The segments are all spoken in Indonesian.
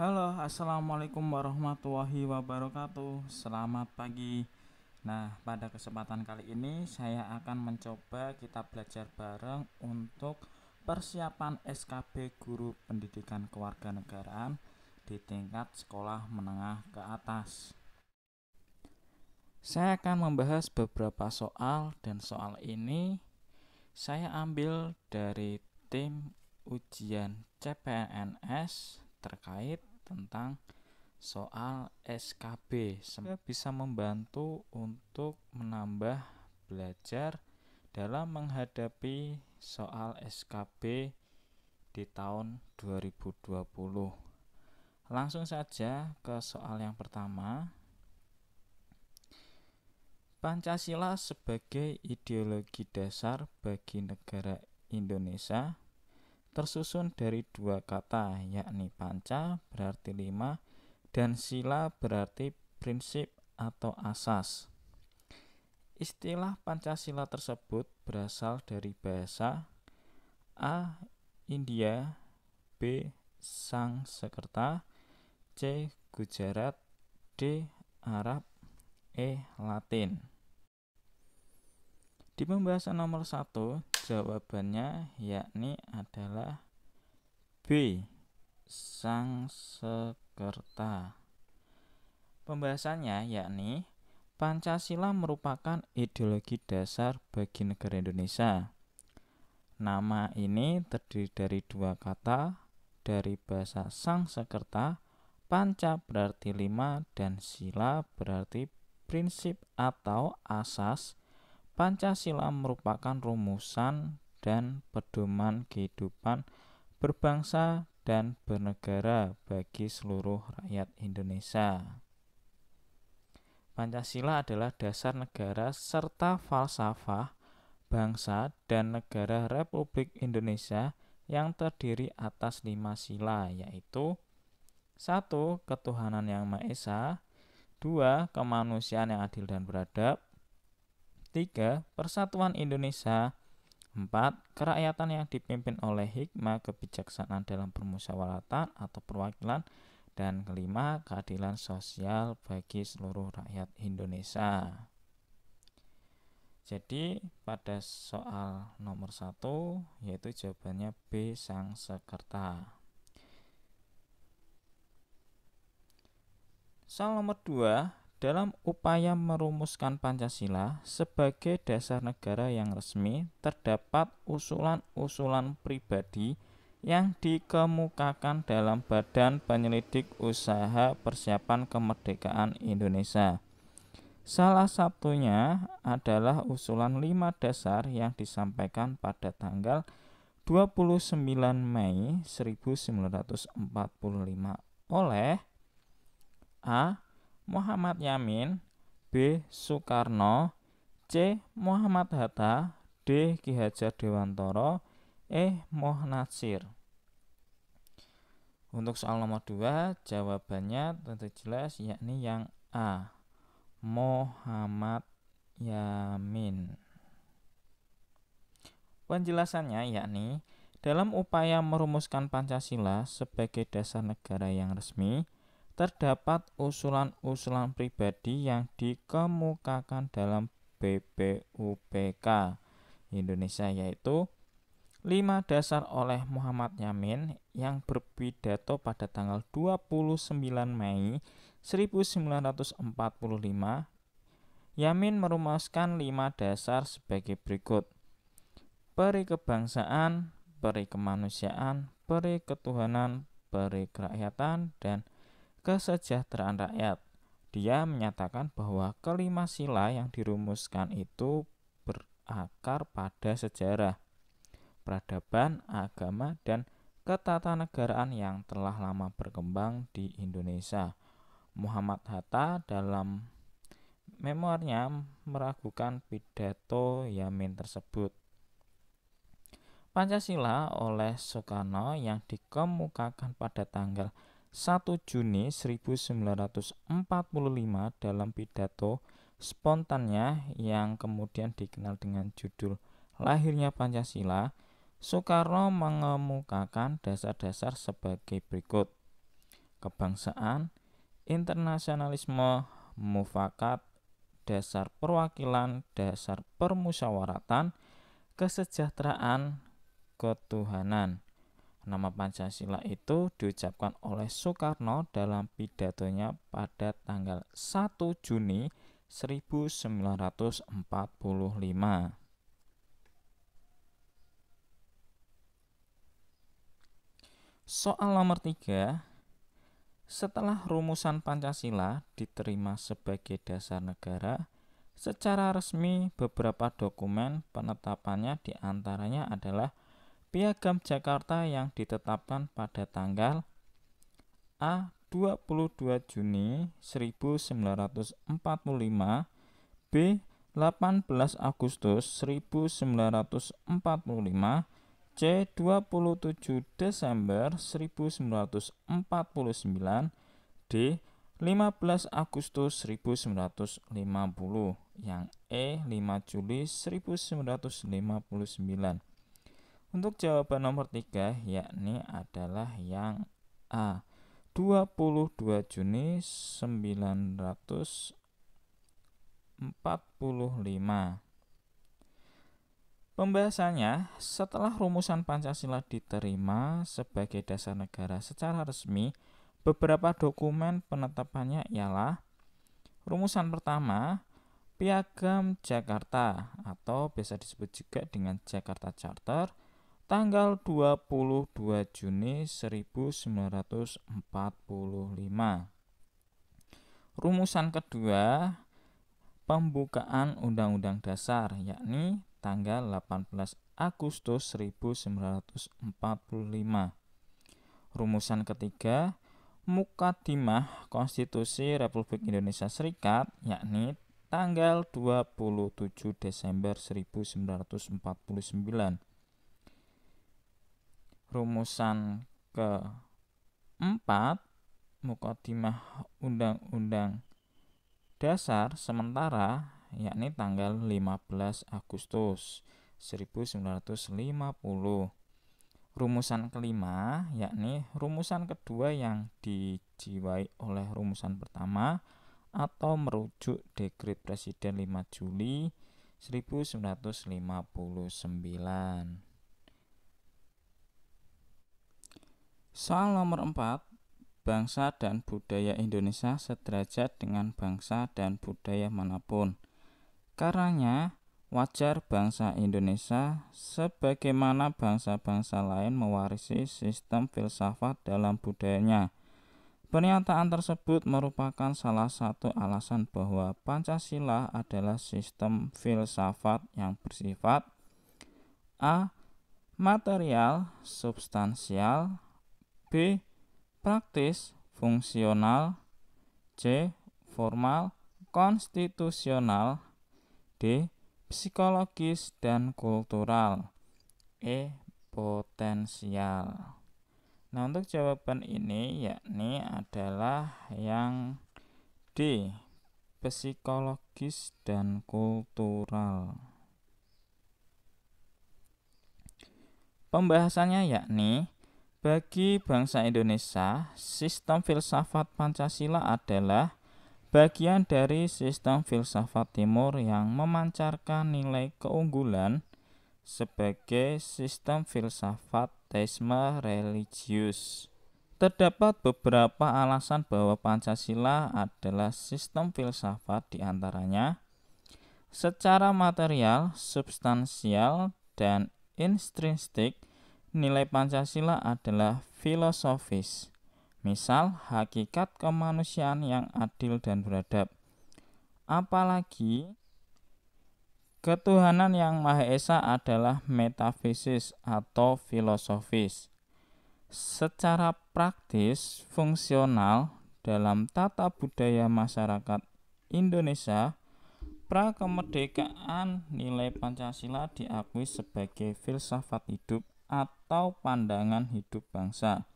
Halo, assalamualaikum warahmatullahi wabarakatuh. Selamat pagi. Nah, pada kesempatan kali ini saya akan mencoba kita belajar bareng untuk persiapan SKB Guru Pendidikan Kewarganegaraan di tingkat sekolah menengah ke atas. Saya akan membahas beberapa soal dan soal ini saya ambil dari tim ujian CPNS terkait tentang soal SKB. Semoga bisa membantu untuk menambah belajar dalam menghadapi soal SKB di tahun 2020. Langsung saja ke soal yang pertama. Pancasila sebagai ideologi dasar bagi negara Indonesia tersusun dari dua kata, yakni panca berarti 5 dan sila berarti prinsip atau asas. Istilah Pancasila tersebut berasal dari bahasa A. India, B. Sanskerta, C. Gujarat, D. Arab, E. Latin. Di pembahasan nomor 1, jawabannya yakni adalah B. Sanskerta. Pembahasannya yakni Pancasila merupakan ideologi dasar bagi negara Indonesia. Nama ini terdiri dari dua kata dari bahasa Sanskerta. Panca berarti 5 dan sila berarti prinsip atau asas. Pancasila merupakan rumusan dan pedoman kehidupan berbangsa dan bernegara bagi seluruh rakyat Indonesia. Pancasila adalah dasar negara serta falsafah bangsa dan negara Republik Indonesia yang terdiri atas 5 sila, yaitu 1. Ketuhanan yang Maha Esa, 2. Kemanusiaan yang adil dan beradab, 3. Persatuan Indonesia, 4. Kerakyatan yang dipimpin oleh hikmah kebijaksanaan dalam permusyawaratan atau perwakilan, dan kelima, keadilan sosial bagi seluruh rakyat Indonesia. Jadi pada soal nomor 1 yaitu jawabannya B. Sanskerta. Soal nomor 2, dalam upaya merumuskan Pancasila sebagai dasar negara yang resmi, terdapat usulan-usulan pribadi yang dikemukakan dalam Badan Penyelidik Usaha Persiapan Kemerdekaan Indonesia. Salah satunya adalah usulan 5 dasar yang disampaikan pada tanggal 29 Mei 1945 oleh A. Muhammad Yamin, B. Soekarno, C. Muhammad Hatta, D. Ki Hajar Dewantara, E. Moh Natsir. Untuk soal nomor 2, jawabannya tentu jelas yakni yang A. Muhammad Yamin. Penjelasannya yakni dalam upaya merumuskan Pancasila sebagai dasar negara yang resmi, terdapat usulan-usulan pribadi yang dikemukakan dalam BPUPK Indonesia, yaitu 5 dasar oleh Muhammad Yamin yang berpidato pada tanggal 29 Mei 1945. Yamin merumuskan 5 dasar sebagai berikut: peri kebangsaan, peri kemanusiaan, peri ketuhanan, peri kerakyatan, dan kesejahteraan rakyat. Dia menyatakan bahwa kelima sila yang dirumuskan itu berakar pada sejarah, peradaban, agama, dan ketatanegaraan yang telah lama berkembang di Indonesia. Muhammad Hatta dalam memoarnya meragukan pidato Yamin tersebut. Pancasila oleh Soekarno yang dikemukakan pada tanggal 1 Juni 1945 dalam pidato spontannya yang kemudian dikenal dengan judul Lahirnya Pancasila, Soekarno mengemukakan dasar-dasar sebagai berikut: kebangsaan, internasionalisme, mufakat, dasar perwakilan, dasar permusyawaratan, kesejahteraan, ketuhanan. Nama Pancasila itu diucapkan oleh Soekarno dalam pidatonya pada tanggal 1 Juni 1945. Soal nomor 3, setelah rumusan Pancasila diterima sebagai dasar negara, secara resmi beberapa dokumen penetapannya diantaranya adalah Piagam Jakarta yang ditetapkan pada tanggal A. 22 Juni 1945, B. 18 Agustus 1945, C. 27 Desember 1949, D. 15 Agustus 1950, yang E. 5 Juli 1959. Untuk jawaban nomor 3 yakni adalah yang A. 22 Juni 1945. Pembahasannya, setelah rumusan Pancasila diterima sebagai dasar negara secara resmi, beberapa dokumen penetapannya ialah rumusan pertama, Piagam Jakarta atau biasa disebut juga dengan Jakarta Charter, tanggal 22 Juni 1945. Rumusan kedua, pembukaan Undang-Undang Dasar, yakni tanggal 18 Agustus 1945. Rumusan ketiga, Mukaddimah Konstitusi Republik Indonesia Serikat, yakni tanggal 27 Desember 1949. Rumusan keempat, Mukaddimah Undang-Undang Dasar sementara, yakni tanggal 15 Agustus 1950. Rumusan kelima, yakni rumusan kedua yang dijiwai oleh rumusan pertama atau merujuk Dekret Presiden 5 Juli 1959. Soal nomor 4, bangsa dan budaya Indonesia sederajat dengan bangsa dan budaya manapun. Karenanya, wajar bangsa Indonesia sebagaimana bangsa-bangsa lain mewarisi sistem filsafat dalam budayanya. Pernyataan tersebut merupakan salah satu alasan bahwa Pancasila adalah sistem filsafat yang bersifat A. Material, substansial, B. Praktis, fungsional, C. Formal, konstitusional, D. Psikologis dan kultural, E. Potensial. Nah, untuk jawaban ini yakni adalah yang D. Psikologis dan kultural. Pembahasannya yakni bagi bangsa Indonesia, sistem filsafat Pancasila adalah bagian dari sistem filsafat Timur yang memancarkan nilai keunggulan sebagai sistem filsafat teisme religius. Terdapat beberapa alasan bahwa Pancasila adalah sistem filsafat, diantaranya secara material, substansial, dan intrinsik. Nilai Pancasila adalah filosofis, misal hakikat kemanusiaan yang adil dan beradab. Apalagi ketuhanan yang Maha Esa adalah metafisis atau filosofis. Secara praktis, fungsional dalam tata budaya masyarakat Indonesia pra-kemerdekaan, nilai Pancasila diakui sebagai filsafat hidup atau pandangan hidup bangsa,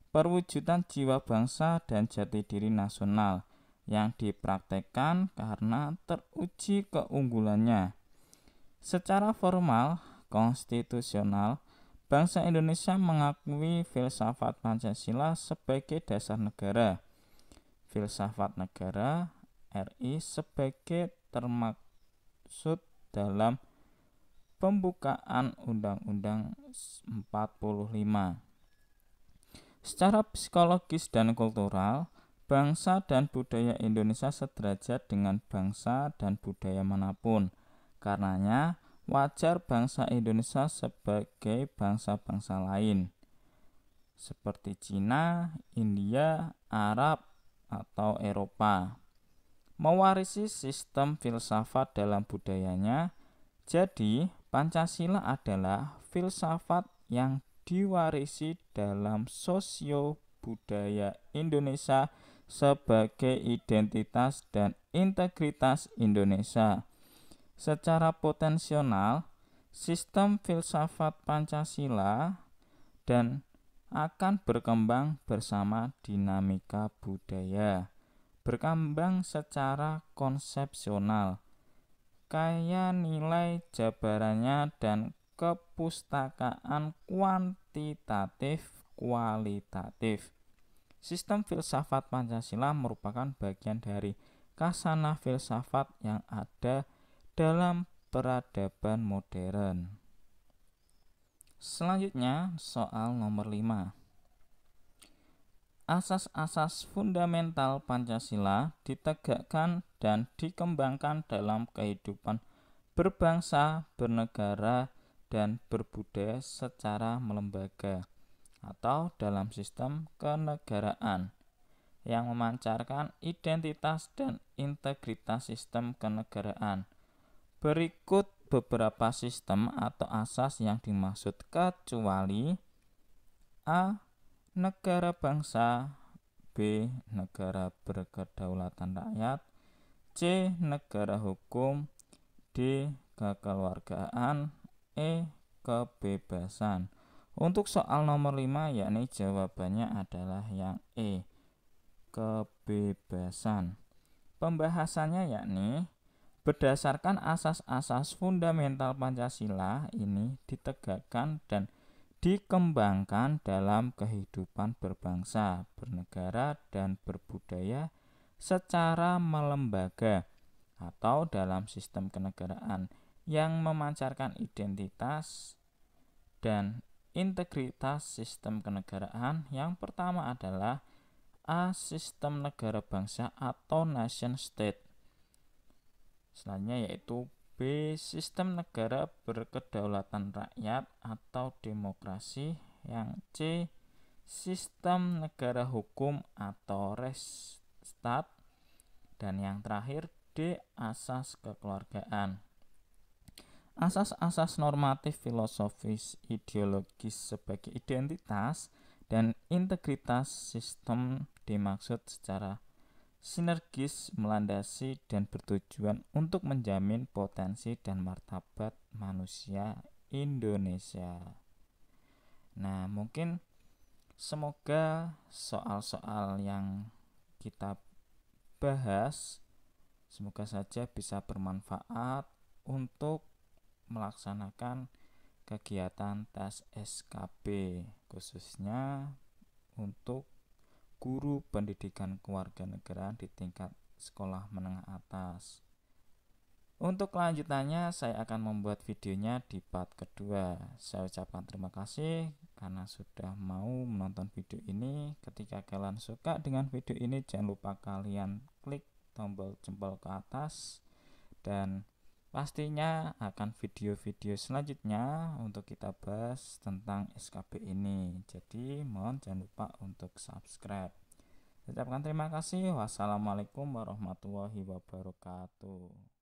perwujudan jiwa bangsa dan jati diri nasional yang dipraktekkan karena teruji keunggulannya. Secara formal, konstitusional, Bangsa Indonesia mengakui filsafat Pancasila sebagai dasar negara. Filsafat negara RI sebagai termaksud dalam pembukaan Undang-Undang 45. Secara psikologis dan kultural, bangsa dan budaya Indonesia sederajat dengan bangsa dan budaya manapun. Karenanya, wajar bangsa Indonesia sebagai bangsa-bangsa lain seperti Cina, India, Arab, atau Eropa mewarisi sistem filsafat dalam budayanya. Jadi, Pancasila adalah filsafat yang diwarisi dalam sosio budaya Indonesia sebagai identitas dan integritas Indonesia. Secara potensial, sistem filsafat Pancasila dan akan berkembang bersama dinamika budaya, berkembang secara konsepsional, kaya nilai jabarannya dan kepustakaan kuantitatif kualitatif. Sistem filsafat Pancasila merupakan bagian dari kasana filsafat yang ada dalam peradaban modern. Selanjutnya, soal nomor 5. Asas-asas fundamental Pancasila ditegakkan dan dikembangkan dalam kehidupan berbangsa, bernegara, dan berbudaya secara melembaga atau dalam sistem kenegaraan yang memancarkan identitas dan integritas sistem kenegaraan. Berikut beberapa sistem atau asas yang dimaksud, kecuali A. Negara bangsa, B. Negara berkedaulatan rakyat, C. Negara hukum, D. Kekeluargaan, E. Kebebasan. Untuk soal nomor 5, yakni jawabannya adalah yang E. Kebebasan. Pembahasannya yakni berdasarkan asas-asas fundamental Pancasila ini ditegakkan dan dikembangkan dalam kehidupan berbangsa, bernegara, dan berbudaya secara melembaga atau dalam sistem kenegaraan yang memancarkan identitas dan integritas sistem kenegaraan. Yang pertama adalah A. Sistem negara bangsa atau nation state. Selanjutnya yaitu B. Sistem negara berkedaulatan rakyat atau demokrasi. Yang C. Sistem negara hukum atau res stat. Dan yang terakhir D. Asas kekeluargaan. Asas-asas normatif filosofis ideologis sebagai identitas dan integritas sistem dimaksud secara sinergis, melandasi, dan bertujuan untuk menjamin potensi dan martabat manusia Indonesia. Nah, mungkin semoga soal-soal yang kita bahas semoga saja bisa bermanfaat untuk melaksanakan kegiatan tes SKB, khususnya untuk guru pendidikan kewarganegaraan di tingkat sekolah menengah atas. Untuk kelanjutannya saya akan membuat videonya di part kedua. Saya ucapkan terima kasih karena sudah mau menonton video ini. Ketika kalian suka dengan video ini, jangan lupa kalian klik tombol jempol ke atas, dan pastinya akan video-video selanjutnya untuk kita bahas tentang SKB ini. Jadi mohon jangan lupa untuk subscribe. Saya ucapkan terima kasih. Wassalamualaikum warahmatullahi wabarakatuh.